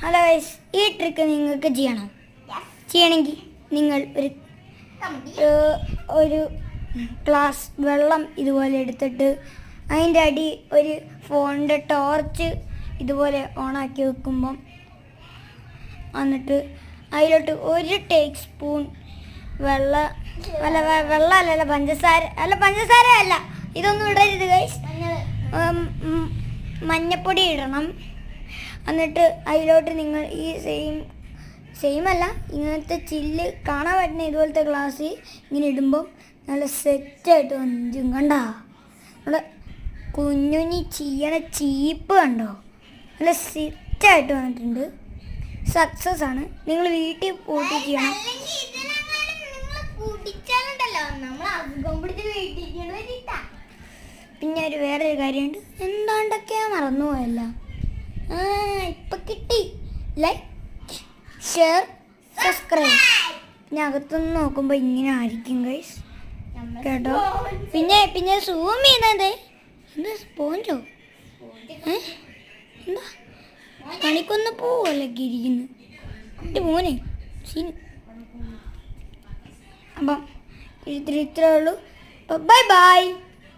Hello guys, ഈ trick നിങ്ങൾക്ക് ചെയ്യണമെങ്കിൽ നിങ്ങൾ ഒരു ഗ്ലാസ് വെള്ളം ഇതുപോലെ എടുത്തിട്ട് അതിൻ്റെ അടി ഒരു ഫോണിൻ്റെ ടോർച്ച് ഇതുപോലെ ഓണാക്കി വെക്കുമ്പം എന്നിട്ട് അതിലോട്ട് 1 ടേബിൾ സ്പൂൺ വെള്ളമല്ല പഞ്ചസാര അല്ല, ഇതൊന്നും ഇടരുത് ഗൈസ്. മഞ്ഞപ്പൊടി ഇടണം. എന്നിട്ട് അതിലോട്ട് നിങ്ങൾ ഈ സെയിം അല്ല, ഇങ്ങനത്തെ ചില്ല് കാണാൻ പറ്റുന്ന ഇതുപോലത്തെ ഗ്ലാസ് ഇങ്ങനെ ഇടുമ്പം നല്ല സെറ്റായിട്ട് വന്നിട്ടും കണ്ടോ? നമ്മുടെ കുഞ്ഞുഞ്ഞി ചെയ്യണ ചീപ്പ് കണ്ടോ? നല്ല സെറ്റായിട്ട് വന്നിട്ടുണ്ട്. സക്സസ് ആണ്. നിങ്ങൾ വീട്ടിൽ പോയിട്ട് ചെയ്യണം. പിന്നെ വേറൊരു കാര്യമുണ്ട്, എന്താണ്ടൊക്കെയാ മറന്നുപോയല്ല. ഇപ്പം കിട്ടി. Like, share, subscribe. പിന്നെ അകത്തുനിന്ന് നോക്കുമ്പോൾ ഇങ്ങനെ ആയിരിക്കും ഗൈസ്, കേട്ടോ? പിന്നെ സൂം ചെയ്യുന്നത് എന്താ? സ്പോഞ്ചോ? എന്താ പണിക്കൊന്ന് പോവല്ലൊക്കെ ഇരിക്കുന്നു എൻ്റെ മോനെ സീൻ. അപ്പം ഇത്രയേ ഉള്ളൂ. Bye bye.